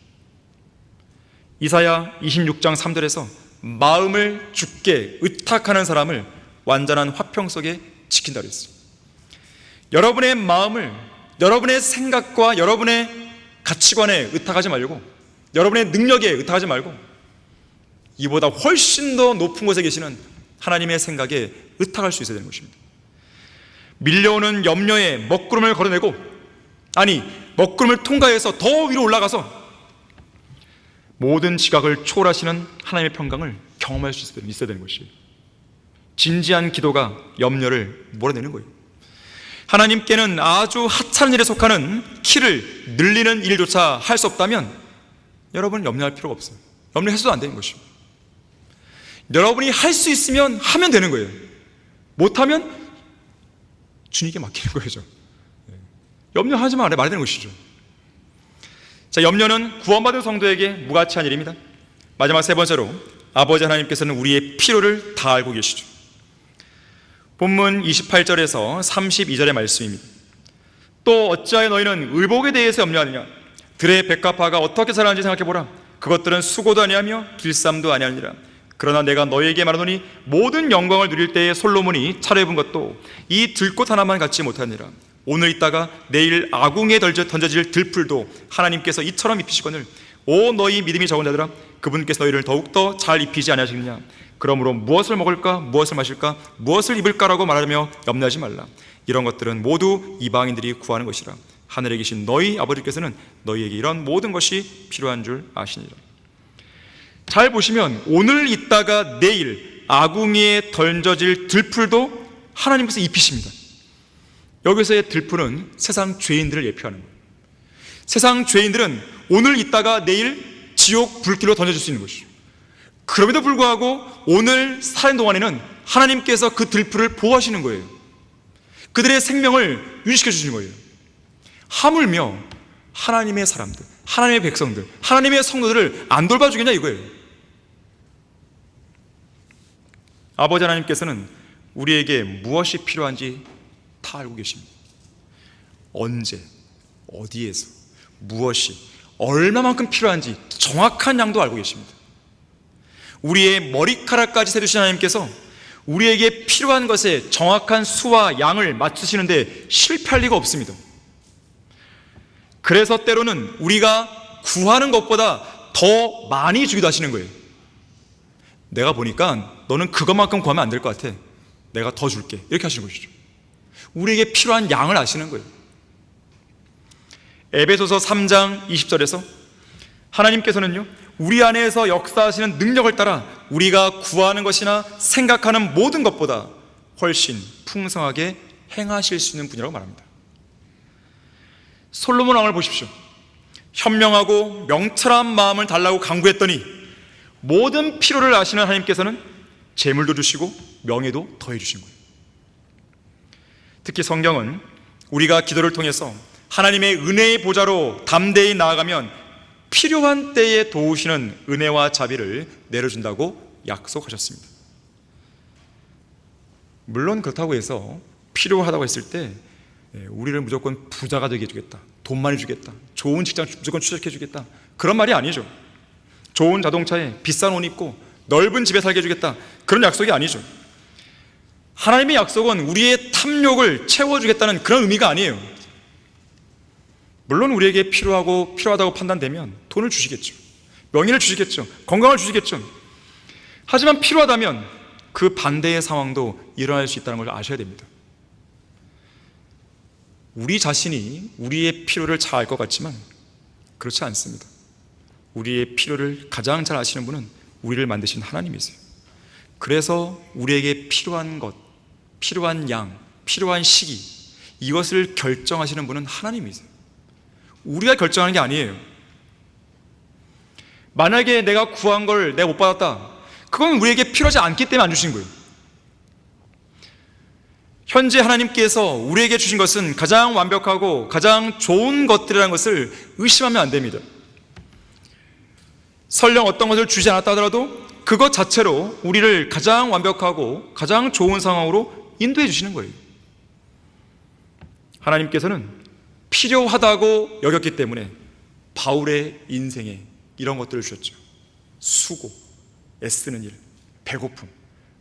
이사야 26장 3절에서 마음을 주께 의탁하는 사람을 완전한 화평 속에 지킨다 그랬어요. 여러분의 마음을 여러분의 생각과 여러분의 가치관에 의탁하지 말고, 여러분의 능력에 의탁하지 말고, 이보다 훨씬 더 높은 곳에 계시는 하나님의 생각에 의탁할 수 있어야 되는 것입니다. 밀려오는 염려에 먹구름을 걸어내고, 아니 먹구름을 통과해서 더 위로 올라가서 모든 지각을 초월하시는 하나님의 평강을 경험할 수 있어야 되는 것이에요. 진지한 기도가 염려를 몰아내는 거예요. 하나님께는 아주 하찮은 일에 속하는 키를 늘리는 일조차 할 수 없다면 여러분은 염려할 필요가 없어요. 염려해서도 안 되는 것입니다. 여러분이 할 수 있으면 하면 되는 거예요. 못하면 주님께 맡기는 거죠. 염려하지 말아야 되는 것이죠. 자, 염려는 구원받은 성도에게 무가치한 일입니다. 마지막 세 번째로, 아버지 하나님께서는 우리의 필요를 다 알고 계시죠. 본문 28절에서 32절의 말씀입니다. 또 어찌하여 너희는 의복에 대해서 염려하느냐? 들의 백합화가 어떻게 자라는지 생각해보라. 그것들은 수고도 아니하며 길쌈도 아니하니라. 그러나 내가 너희에게 말하노니 모든 영광을 누릴 때에 솔로몬이 차려입은 것도 이 들꽃 하나만 갖지 못하니라. 오늘 있다가 내일 아궁이에 던져질 들풀도 하나님께서 이처럼 입히시거늘 오 너희 믿음이 적은 자들아, 그분께서 너희를 더욱더 잘 입히지 아니하시느냐. 그러므로 무엇을 먹을까 무엇을 마실까 무엇을 입을까라고 말하며 염려하지 말라. 이런 것들은 모두 이방인들이 구하는 것이라. 하늘에 계신 너희 아버지께서는 너희에게 이런 모든 것이 필요한 줄 아시니라. 잘 보시면 오늘 있다가 내일 아궁이에 던져질 들풀도 하나님께서 입히십니다. 여기서의 들풀은 세상 죄인들을 예표하는 거예요. 세상 죄인들은 오늘 있다가 내일 지옥 불길로 던져질 수 있는 것이죠. 그럼에도 불구하고 오늘 사는 동안에는 하나님께서 그 들풀을 보호하시는 거예요. 그들의 생명을 유지시켜 주시는 거예요. 하물며 하나님의 사람들, 하나님의 백성들, 하나님의 성도들을 안 돌봐주겠냐 이거예요. 아버지 하나님께서는 우리에게 무엇이 필요한지 다 알고 계십니다. 언제, 어디에서, 무엇이, 얼마만큼 필요한지 정확한 양도 알고 계십니다. 우리의 머리카락까지 세두신 하나님께서 우리에게 필요한 것에 정확한 수와 양을 맞추시는데 실패할 리가 없습니다. 그래서 때로는 우리가 구하는 것보다 더 많이 주기도 하시는 거예요. 내가 보니까 너는 그것만큼 구하면 안 될 것 같아. 내가 더 줄게. 이렇게 하시는 것이죠. 우리에게 필요한 양을 아시는 거예요. 에베소서 3장 20절에서 하나님께서는요, 우리 안에서 역사하시는 능력을 따라 우리가 구하는 것이나 생각하는 모든 것보다 훨씬 풍성하게 행하실 수 있는 분이라고 말합니다. 솔로몬 왕을 보십시오. 현명하고 명철한 마음을 달라고 간구했더니 모든 필요를 아시는 하나님께서는 재물도 주시고 명예도 더해 주신 거예요. 특히 성경은 우리가 기도를 통해서 하나님의 은혜의 보좌로 담대히 나아가면 필요한 때에 도우시는 은혜와 자비를 내려준다고 약속하셨습니다. 물론 그렇다고 해서 필요하다고 했을 때 우리를 무조건 부자가 되게 해주겠다, 돈 많이 주겠다, 좋은 직장 무조건 취직해 주겠다, 그런 말이 아니죠. 좋은 자동차에 비싼 옷 입고 넓은 집에 살게 해주겠다, 그런 약속이 아니죠. 하나님의 약속은 우리의 탐욕을 채워주겠다는 그런 의미가 아니에요. 물론 우리에게 필요하다고 판단되면 돈을 주시겠죠, 명예를 주시겠죠, 건강을 주시겠죠. 하지만 필요하다면 그 반대의 상황도 일어날 수 있다는 걸 아셔야 됩니다. 우리 자신이 우리의 필요를 잘 알 것 같지만 그렇지 않습니다. 우리의 필요를 가장 잘 아시는 분은 우리를 만드신 하나님이세요. 그래서 우리에게 필요한 것, 필요한 양, 필요한 시기, 이것을 결정하시는 분은 하나님이세요. 우리가 결정하는 게 아니에요. 만약에 내가 구한 걸 내가 못 받았다, 그건 우리에게 필요하지 않기 때문에 안 주신 거예요. 현재 하나님께서 우리에게 주신 것은 가장 완벽하고 가장 좋은 것들이라는 것을 의심하면 안 됩니다. 설령 어떤 것을 주지 않았다 하더라도 그것 자체로 우리를 가장 완벽하고 가장 좋은 상황으로 인도해 주시는 거예요. 하나님께서는 필요하다고 여겼기 때문에 바울의 인생에 이런 것들을 주셨죠. 수고, 애쓰는 일, 배고픔,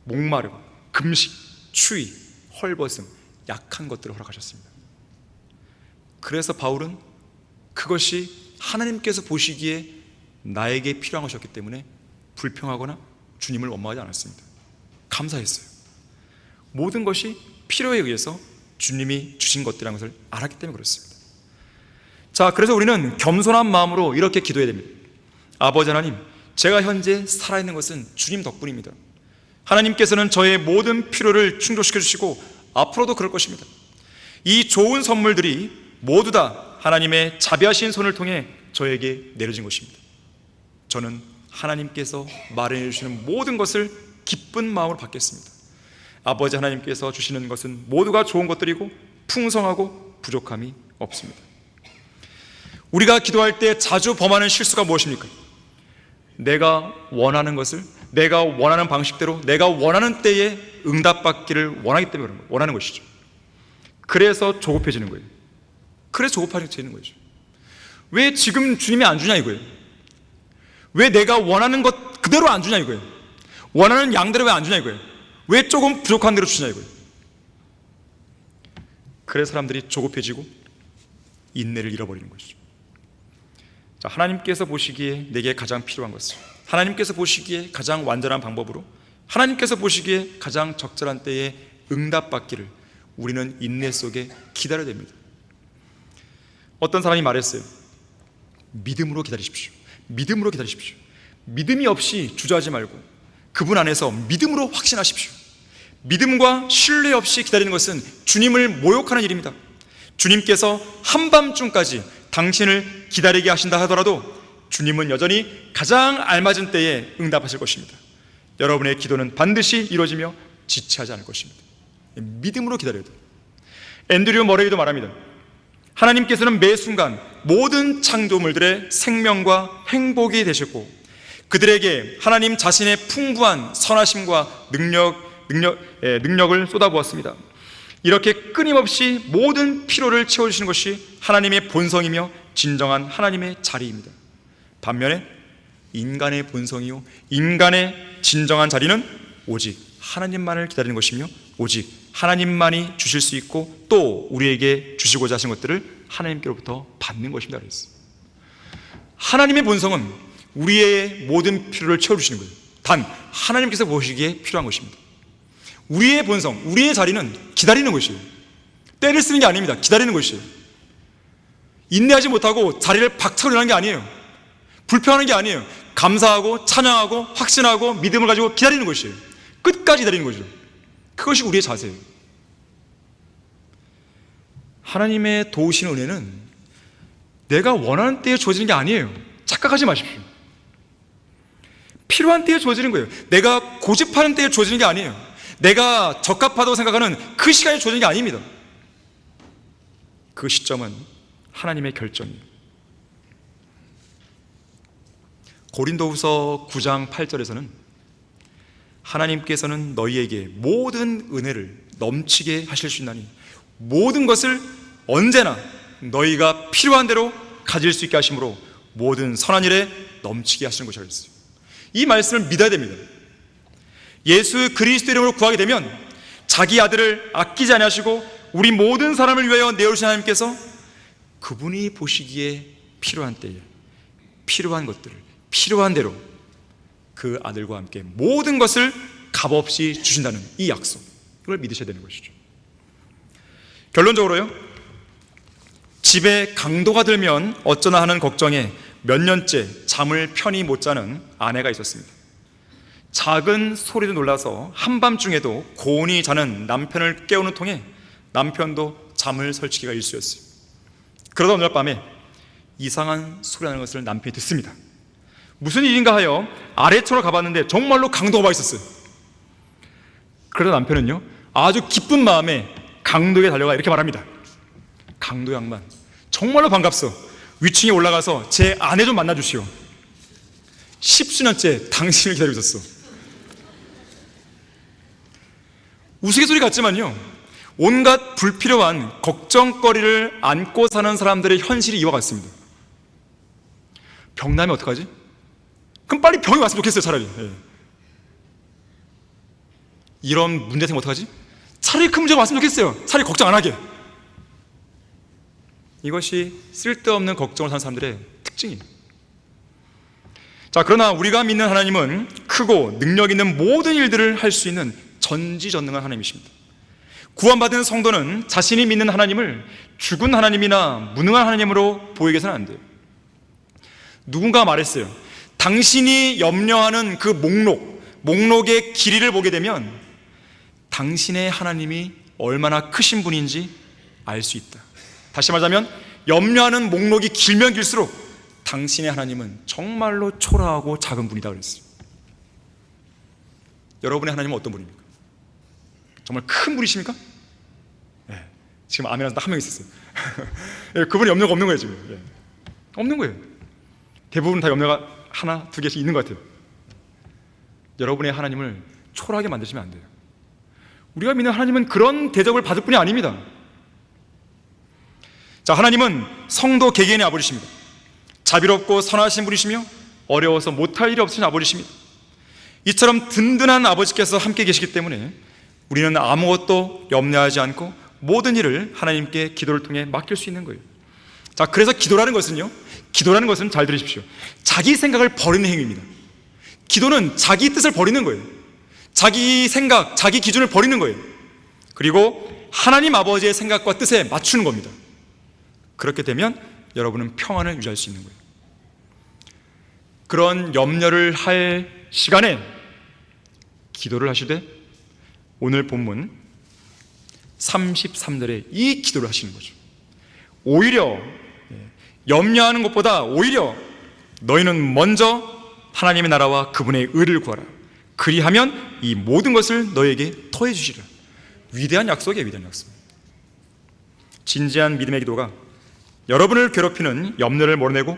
목마름, 금식, 추위, 헐벗음, 약한 것들을 허락하셨습니다. 그래서 바울은 그것이 하나님께서 보시기에 나에게 필요한 것이었기 때문에 불평하거나 주님을 원망하지 않았습니다. 감사했어요. 모든 것이 필요에 의해서 주님이 주신 것들이라는 것을 알았기 때문에 그렇습니다. 자, 그래서 우리는 겸손한 마음으로 이렇게 기도해야 됩니다. 아버지 하나님, 제가 현재 살아있는 것은 주님 덕분입니다. 하나님께서는 저의 모든 필요를 충족시켜 주시고 앞으로도 그럴 것입니다. 이 좋은 선물들이 모두 다 하나님의 자비하신 손을 통해 저에게 내려진 것입니다. 저는 하나님께서 마련해 주시는 모든 것을 기쁜 마음으로 받겠습니다. 아버지 하나님께서 주시는 것은 모두가 좋은 것들이고 풍성하고 부족함이 없습니다. 우리가 기도할 때 자주 범하는 실수가 무엇입니까? 내가 원하는 것을 내가 원하는 방식대로 내가 원하는 때에 응답받기를 원하기 때문에 원하는 것이죠. 그래서 조급해지는 거예요. 그래서 조급해지는 거죠. 왜 지금 주님이 안 주냐 이거예요. 왜 내가 원하는 것 그대로 안 주냐 이거예요. 원하는 양대로 왜 안 주냐 이거예요. 왜 조금 부족한 대로 주냐 이거예요. 그래서 사람들이 조급해지고 인내를 잃어버리는 것이죠. 자, 하나님께서 보시기에 내게 가장 필요한 것을, 하나님께서 보시기에 가장 완전한 방법으로, 하나님께서 보시기에 가장 적절한 때에 응답받기를 우리는 인내 속에 기다려야 됩니다. 어떤 사람이 말했어요. 믿음으로 기다리십시오. 믿음으로 기다리십시오. 믿음이 없이 주저하지 말고 그분 안에서 믿음으로 확신하십시오. 믿음과 신뢰 없이 기다리는 것은 주님을 모욕하는 일입니다. 주님께서 한밤중까지 당신을 기다리게 하신다 하더라도 주님은 여전히 가장 알맞은 때에 응답하실 것입니다. 여러분의 기도는 반드시 이루어지며 지체하지 않을 것입니다. 믿음으로 기다려야 돼요. 앤드류 머레이도 말합니다. 하나님께서는 매 순간 모든 창조물들의 생명과 행복이 되셨고 그들에게 하나님 자신의 풍부한 선하심과 능력을 쏟아부었습니다. 이렇게 끊임없이 모든 필요를 채워주시는 것이 하나님의 본성이며 진정한 하나님의 자리입니다. 반면에 인간의 본성이요 인간의 진정한 자리는 오직 하나님만을 기다리는 것이며 오직 하나님만이 주실 수 있고 또 우리에게 주시고자 하신 것들을 하나님께로부터 받는 것입니다. 그랬어요. 하나님의 본성은 우리의 모든 필요를 채워주시는 거예요. 단 하나님께서 보시기에 필요한 것입니다. 우리의 본성, 우리의 자리는 기다리는 것이에요. 때를 쓰는 게 아닙니다. 기다리는 것이에요. 인내하지 못하고 자리를 박차고 일어나는 게 아니에요. 불평하는 게 아니에요. 감사하고 찬양하고 확신하고 믿음을 가지고 기다리는 것이에요. 끝까지 기다리는 거죠. 그것이 우리의 자세예요. 하나님의 도우시는 은혜는 내가 원하는 때에 주어지는 게 아니에요. 착각하지 마십시오. 필요한 때에 주어지는 거예요. 내가 고집하는 때에 주어지는 게 아니에요. 내가 적합하다고 생각하는 그 시간에 주어지는 게 아닙니다. 그 시점은 하나님의 결정이에요. 고린도후서 9장 8절에서는 하나님께서는 너희에게 모든 은혜를 넘치게 하실 수 있나니 모든 것을 언제나 너희가 필요한 대로 가질 수 있게 하심으로 모든 선한 일에 넘치게 하시는 것이라고 했어요. 이 말씀을 믿어야 됩니다. 예수 그리스도 이름으로 구하게 되면 자기 아들을 아끼지 아니하시고 우리 모든 사람을 위하여 내어주신 하나님께서 그분이 보시기에 필요한 때에 필요한 것들을 필요한 대로 그 아들과 함께 모든 것을 값없이 주신다는 이 약속, 이걸 믿으셔야 되는 것이죠. 결론적으로요, 집에 강도가 들면 어쩌나 하는 걱정에 몇 년째 잠을 편히 못 자는 아내가 있었습니다. 작은 소리도 놀라서 한밤중에도 고온히 자는 남편을 깨우는 통에 남편도 잠을 설치기가 일쑤였어요. 그러다 어느 날 밤에 이상한 소리나는 것을 남편이 듣습니다. 무슨 일인가 하여 아래층으로 가봤는데 정말로 강도가 와 있었어요. 그러다 남편은요 아주 기쁜 마음에 강도에게 달려가 이렇게 말합니다. 강도 양반 정말로 반갑소. 위층에 올라가서 제 아내 좀 만나주시오. 10수년째 당신을 기다리고 있었어. 우스갯소리 같지만요, 온갖 불필요한 걱정거리를 안고 사는 사람들의 현실이 이와 같습니다. 병 나면 어떡하지? 그럼 빨리 병이 왔으면 좋겠어요. 차라리 이런 문제 생기면 어떡하지? 차라리 큰 문제가 왔으면 좋겠어요. 차라리 걱정 안 하게. 이것이 쓸데없는 걱정을 사는 사람들의 특징이에요. 자, 그러나 우리가 믿는 하나님은 크고 능력 있는 모든 일들을 할 수 있는 전지전능한 하나님이십니다. 구원받은 성도는 자신이 믿는 하나님을 죽은 하나님이나 무능한 하나님으로 보이게서는 안 돼요. 누군가 말했어요. 당신이 염려하는 그 목록의 길이를 보게 되면 당신의 하나님이 얼마나 크신 분인지 알 수 있다. 다시 말하자면 염려하는 목록이 길면 길수록 당신의 하나님은 정말로 초라하고 작은 분이다 그랬어요. 여러분의 하나님은 어떤 분입니까? 정말 큰 분이십니까? 네, 지금 아멘하는 한 명 있었어요. 네, 그분이 염려가 없는 거예요 지금. 네. 없는 거예요. 대부분 다 염려가 하나, 두 개씩 있는 것 같아요. 여러분의 하나님을 초라하게 만드시면 안 돼요. 우리가 믿는 하나님은 그런 대접을 받을 분이 아닙니다. 자, 하나님은 성도 개개인의 아버지십니다. 자비롭고 선하신 분이시며 어려워서 못할 일이 없으신 아버지십니다. 이처럼 든든한 아버지께서 함께 계시기 때문에 우리는 아무것도 염려하지 않고 모든 일을 하나님께 기도를 통해 맡길 수 있는 거예요. 자, 그래서 기도라는 것은 잘 들으십시오. 자기 생각을 버리는 행위입니다. 기도는 자기 뜻을 버리는 거예요. 자기 생각, 자기 기준을 버리는 거예요. 그리고 하나님 아버지의 생각과 뜻에 맞추는 겁니다. 그렇게 되면 여러분은 평안을 유지할 수 있는 거예요. 그런 염려를 할 시간에 기도를 하시되 오늘 본문 33절에 이 기도를 하시는 거죠. 오히려 염려하는 것보다 오히려 너희는 먼저 하나님의 나라와 그분의 의를 구하라. 그리하면 이 모든 것을 너희에게 더해 주시리라. 위대한 약속이에요. 위대한 약속. 진지한 믿음의 기도가 여러분을 괴롭히는 염려를 몰아내고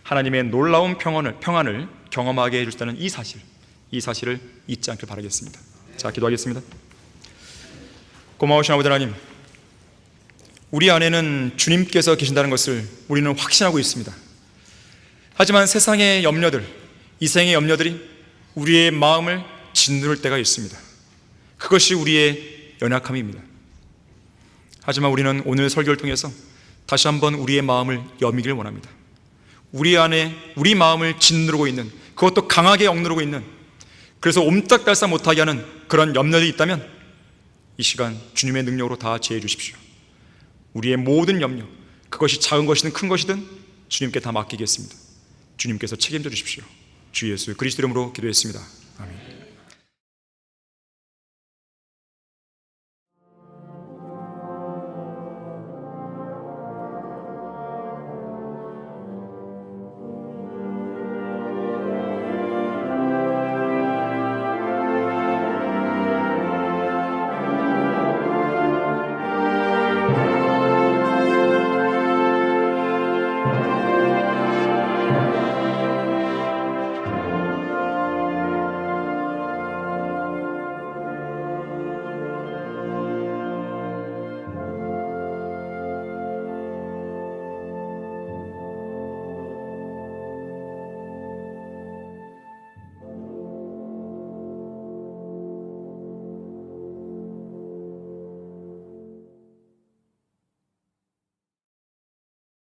하나님의 놀라운 평안을 경험하게 해주시다는 이 사실을 잊지 않길 바라겠습니다. 자, 기도하겠습니다. 고마우신 아버지 하나님, 우리 안에는 주님께서 계신다는 것을 우리는 확신하고 있습니다. 하지만 세상의 염려들, 이생의 염려들이 우리의 마음을 짓누를 때가 있습니다. 그것이 우리의 연약함입니다. 하지만 우리는 오늘 설교를 통해서 다시 한번 우리의 마음을 여미길 원합니다. 우리 안에 우리 마음을 짓누르고 있는, 그것도 강하게 억누르고 있는, 그래서 옴짝달싹 못하게 하는 그런 염려들이 있다면 이 시간 주님의 능력으로 다 제해 주십시오. 우리의 모든 염려, 그것이 작은 것이든 큰 것이든 주님께 다 맡기겠습니다. 주님께서 책임져 주십시오. 주 예수 그리스도 이름으로 기도했습니다. 아멘.